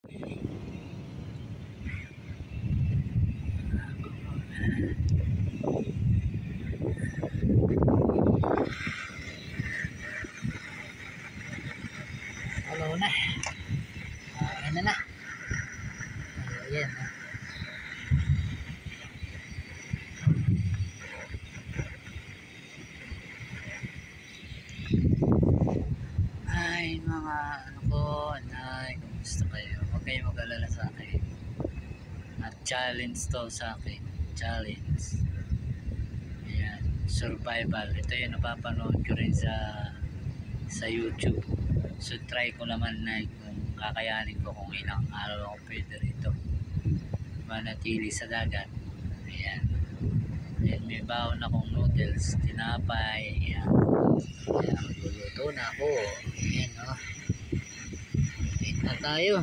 Hello na. Ayan na. Ayan na. Ay mga ano ko, nay, kumusta kayo? Huwag kayong mag-alala sa akin. At challenge to sa akin. Challenge. Ayan, survival. Ito yung napapanood ko rin sa YouTube. So try ko naman na kung kakayanin ko kung ilang araw ako pwede rito manatili sa dagat. Ayan. Ayan, may baon akong noodles, tinapay. Ayan. Ayan, magluluto na ako. Ayan, o. Wait na tayo.